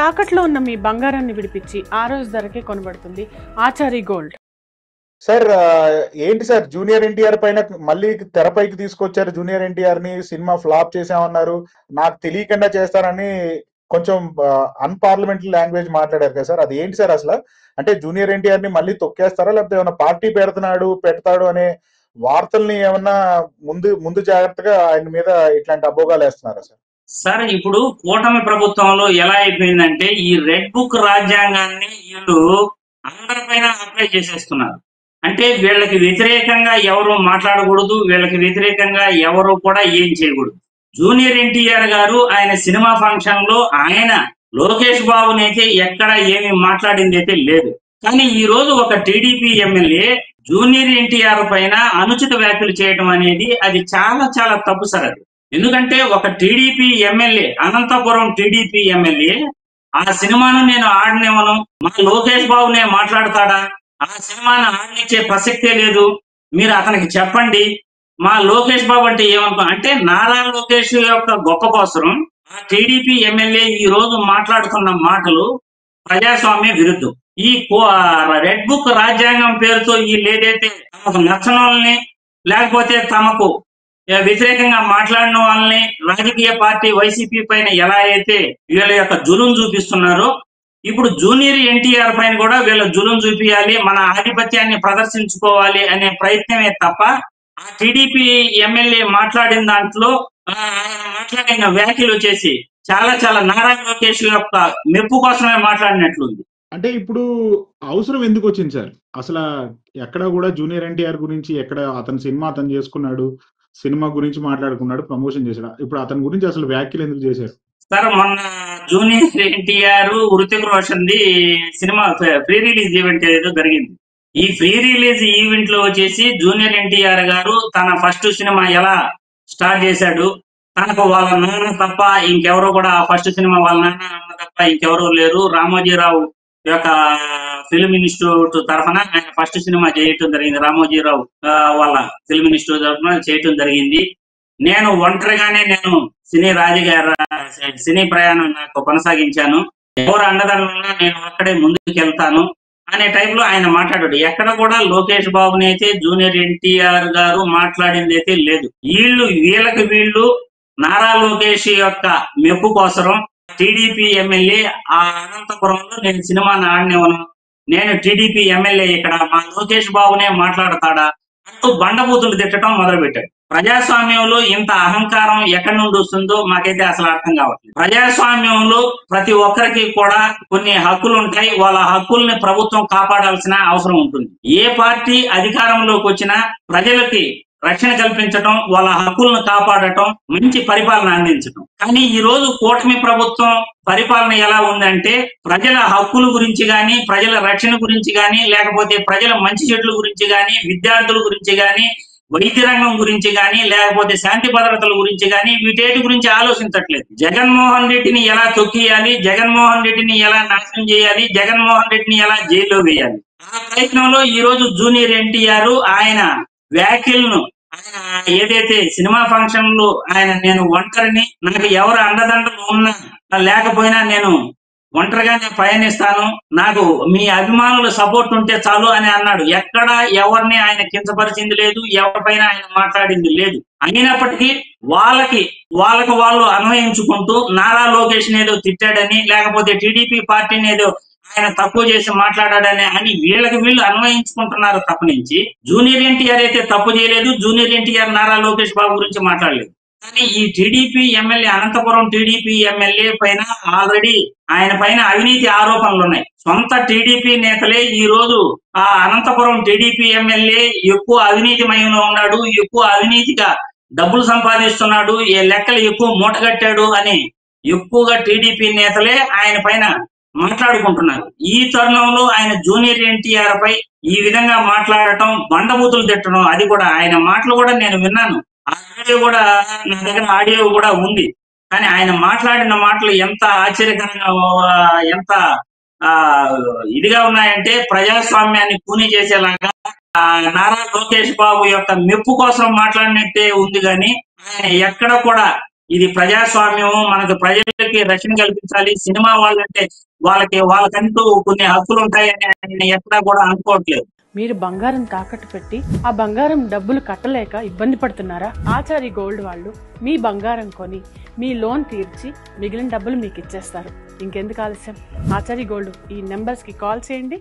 తాకట్లో ఉన్న మీ బంగారాన్ని విడిపించి ఆ రోజు ధరకే కొనబడుతుంది ఆచారి గోల్డ్. సార్ ఏంటి సార్ జూనియర్ ఎన్టీఆర్ పైన మళ్ళీ తెరపైకి తీసుకొచ్చారు. జూనియర్ ఎన్టీఆర్ ని సినిమా ఫ్లాప్ చేసామన్నారు. నాకు తెలియకుండా చేస్తారని కొంచెం అన్పార్లమెంటరీ లాంగ్వేజ్ మాట్లాడారు కదా సార్. అది ఏంటి సార్ అసలు? అంటే జూనియర్ ఎన్టీఆర్ ని మళ్ళీ తొక్కేస్తారా, లేకపోతే ఏమన్నా పార్టీ పెడతాడు అనే వార్తల్ని ఏమన్నా ముందు జాగ్రత్తగా ఆయన మీద ఇట్లాంటి అభోగాలు వేస్తున్నారా సార్? సార్ ఇప్పుడు కూటమి ప్రభుత్వంలో ఎలా అయిపోయిందంటే ఈ రెడ్ బుక్ రాజ్యాంగాన్ని వీళ్ళు అందరిపైన అప్లై చేసేస్తున్నారు. అంటే వీళ్ళకి వ్యతిరేకంగా ఎవరు మాట్లాడకూడదు, వీళ్ళకి వ్యతిరేకంగా ఎవరు కూడా ఏం చేయకూడదు. జూనియర్ ఎన్టీఆర్ గారు ఆయన సినిమా ఫంక్షన్ లో ఆయన లోకేష్ బాబునైతే ఎక్కడ ఏమి మాట్లాడింది అయితే లేదు. కానీ ఈ రోజు ఒక టీడీపీ ఎమ్మెల్యే జూనియర్ ఎన్టీఆర్ పైన అనుచిత వ్యాఖ్యలు చేయడం అనేది అది చాలా చాలా తప్పు సార్. అది ఎందుకంటే ఒక TDP MLA, Anantapur TDP MLA ఆ సినిమాను నేను ఆడనివ్వను, మా లోకేష్ బాబునే మాట్లాడతాడా, ఆ సినిమాను ఆడనిచ్చే ప్రసక్తే లేదు, మీరు అతనికి చెప్పండి. మా లోకేష్ బాబు అంటే ఏమనుకో అంటే నారా లోకేష్ యొక్క గొప్ప కోసం ఆ టీడీపీ ఎమ్మెల్యే ఈ రోజు మాట్లాడుతున్న మాటలు ప్రజాస్వామ్య విరుద్ధం. ఈ రెడ్ బుక్ రాజ్యాంగం పేరుతో వీళ్ళు ఏదైతే తమకు నచ్చని వాళ్ళని లేకపోతే తమకు వ్యతిరేకంగా మాట్లాడిన వాళ్ళని రాజకీయ పార్టీ వైసీపీ పైన ఎలా అయితే వీళ్ళ యొక్క జులుం చూపిస్తున్నారో ఇప్పుడు జూనియర్ ఎన్టీఆర్ పైన కూడా వీళ్ళ జులుం చూపించాలి, మన ఆధిపత్యాన్ని ప్రదర్శించుకోవాలి అనే ప్రయత్నమే తప్ప ఆ టీడీపీ ఎమ్మెల్యే మాట్లాడిన దాంట్లో ఆయన మాట్లాడిన వ్యాఖ్యలు వచ్చేసి చాలా చాలా నారా లోకేష్ యొక్క మెప్పు కోసమే మాట్లాడినట్లుంది. అంటే ఇప్పుడు అవసరం ఎందుకు వచ్చింది సార్? అసలు ఎక్కడ కూడా జూనియర్ ఎన్టీఆర్ గురించి ఎక్కడ అతని సినిమా అతను చేసుకున్నాడు, సినిమా గురించి మాట్లాడుకున్నాడు, ప్రమోషన్ చేశాడు. ఇప్పుడు అతని గురించి అసలు వ్యాఖ్యలు ఎందుకు చేశారు సార్? మొన్న junior NTR Hrithik Roshan the cinema free release event ఏదో జరిగింది. ఈ ఫ్రీ రిలీజ్ ఈవెంట్ లో వచ్చేసి జూనియర్ ఎన్టీఆర్ గారు తన ఫస్ట్ సినిమా ఎలా స్టార్ట్ చేశాడు, తనకు వాళ్ళ నాన్న తప్ప ఇంకెవరో కూడా ఫస్ట్ సినిమా వాళ్ళ నాన్న అన్న తప్ప ఇంకెవరూ లేరు, రామోజీరావు యొక్క ఫిల్మ్ ఇన్స్టిట్యూట్ తరఫున ఆయన ఫస్ట్ సినిమా చేయటం జరిగింది, రామోజీరావు వాళ్ళ ఫిల్మ్ ఇన్స్టిట్యూట్ తరఫున చేయటం జరిగింది. నేను ఒంటరిగానే సినీ ప్రయాణం నాకు కొనసాగించాను, ఎవరు అండదండగా నేను అక్కడే ముందుకు వెళ్తాను అనే టైప్ లో ఆయన మాట్లాడాడు. ఎక్కడ కూడా లోకేష్ బాబుని అయితే జూనియర్ ఎన్టీఆర్ గారు మాట్లాడింది అయితే లేదు. వీళ్ళు నారా లోకేష్ యొక్క మెప్పు కోసరం టీడీపీ ఎమ్మెల్యే ఆ అనంతపురంలో నేను సినిమాని ఆడనివ్వను, నేను టీడీపీ ఎమ్మెల్యే ఇక్కడ మా లోకేష్ బాబునే మాట్లాడతాడా అంటూ బండబూతులు తిట్టడం మొదలుపెట్టాడు. ప్రజాస్వామ్యంలో ఇంత అహంకారం ఎక్కడి నుండి వస్తుందో మాకైతే అసలు అర్థం కావట్లేదు. ప్రజాస్వామ్యంలో ప్రతి ఒక్కరికి కూడా కొన్ని హక్కులు ఉంటాయి, వాళ్ళ హక్కుల్ని ప్రభుత్వం కాపాడాల్సిన అవసరం ఉంటుంది. ఏ పార్టీ అధికారంలోకి వచ్చినా ప్రజలకి రక్షణ కల్పించడం, వాళ్ళ హక్కులను కాపాడటం, మంచి పరిపాలన అందించడం. కానీ ఈ రోజు కూటమి ప్రభుత్వం పరిపాలన ఎలా ఉందంటే ప్రజల హక్కుల గురించి గాని, ప్రజల రక్షణ గురించి గాని, లేకపోతే ప్రజల మంచి చెట్ల గురించి గాని, విద్యార్థుల గురించి గాని, వైద్య రంగం గురించి గాని, లేకపోతే శాంతి భద్రతల గురించి గాని వీటేటి గురించి ఆలోచించట్లేదు. జగన్మోహన్ రెడ్డిని ఎలా తొక్కియాలి, జగన్మోహన్ రెడ్డిని ఎలా నాశనం చేయాలి, జగన్మోహన్ రెడ్డిని ఎలా జైల్లో వేయాలి, ఆ ప్రయత్నంలో ఈ రోజు జూనియర్ ఎన్టీఆర్ ఆయన వ్యాఖ్యలను ఆయన ఏదైతే సినిమా ఫంక్షన్ లో నేను ఒంటరిని, నాకు ఎవరు అండదండలు ఉన్నా లేకపోయినా నేను ఒంటరిగానే పయనిస్తాను, నాకు మీ అభిమానుల సపోర్ట్ ఉంటే చాలు అని అన్నాడు. ఎక్కడ ఎవరిని ఆయన కించపరిచింది లేదు, ఎవరిపైన ఆయన మాట్లాడింది లేదు. అయినప్పటికీ వాళ్ళకు వాళ్ళు అన్వయించుకుంటూ నారా లోకేష్ ఏదో తిట్టాడని, లేకపోతే టీడీపీ పార్టీని ఏదో ఆయన తక్కువ చేసి మాట్లాడాడని అని వీళ్ళు అన్వయించుకుంటున్నారు తప్పనించి జూనియర్ ఎన్టీఆర్ అయితే తప్పు చేయలేదు, జూనియర్ ఎన్టీఆర్ నారా లోకేష్ బాబు గురించి మాట్లాడలేదు. కానీ ఈ TDP MLA, Anantapur TDP MLA పైన ఆల్రెడీ ఆయన పైన అవినీతి ఆరోపణలు ఉన్నాయి. సొంత టీడీపీ నేతలే ఈ రోజు ఆ అనంతపురం టీడీపీ ఎమ్మెల్యే ఎక్కువ అవినీతిమయంలో ఉన్నాడు, ఎక్కువ అవినీతిగా డబ్బులు సంపాదిస్తున్నాడు, ఏ లెక్కలు ఎక్కువ మూటగట్టాడు అని ఎక్కువగా టీడీపీ నేతలే ఆయన పైన మాట్లాడుకుంటున్నారు. ఈ తరుణంలో ఆయన జూనియర్ ఎన్టీఆర్ పై ఈ విధంగా మాట్లాడటం, బండబూతులు తిట్టడం, అది కూడా ఆయన మాటలు కూడా నేను విన్నాను, ఆడియో కూడా నా దగ్గర ఆడియో కూడా ఉంది. కానీ ఆయన మాట్లాడిన మాటలు ఎంత ఆశ్చర్యకరంగా, ఎంత ఇదిగా ఉన్నాయంటే ప్రజాస్వామ్యాన్ని కూని చేసేలాగా నారా లోకేష్ బాబు యొక్క మెప్పు కోసం మాట్లాడినట్టే ఉంది. కానీ ఆయన ఎక్కడ కూడా ఇది ప్రజాస్వామ్యం, మనకు ప్రజలకి రక్షణ కల్పించాలి. సినిమా వాళ్ళంటే వాళ్ళకంటూ కొన్ని హక్కులు ఉంటాయని ఆయన ఎక్కడా కూడా అనుకోవట్లేదు. మీరు బంగారం తాకట్టు పెట్టి ఆ బంగారం డబ్బులు కట్టలేక ఇబ్బంది పడుతున్నారా? ఆచారి గోల్డ్ వాళ్ళు మీ బంగారం కొని మీ లోన్ తీర్చి మిగిలిన డబ్బులు మీకు ఇచ్చేస్తారు. ఇంకెందుకు ఆలస్యం? ఆచారి గోల్డ్ ఈ నెంబర్స్కి కాల్ చేయండి.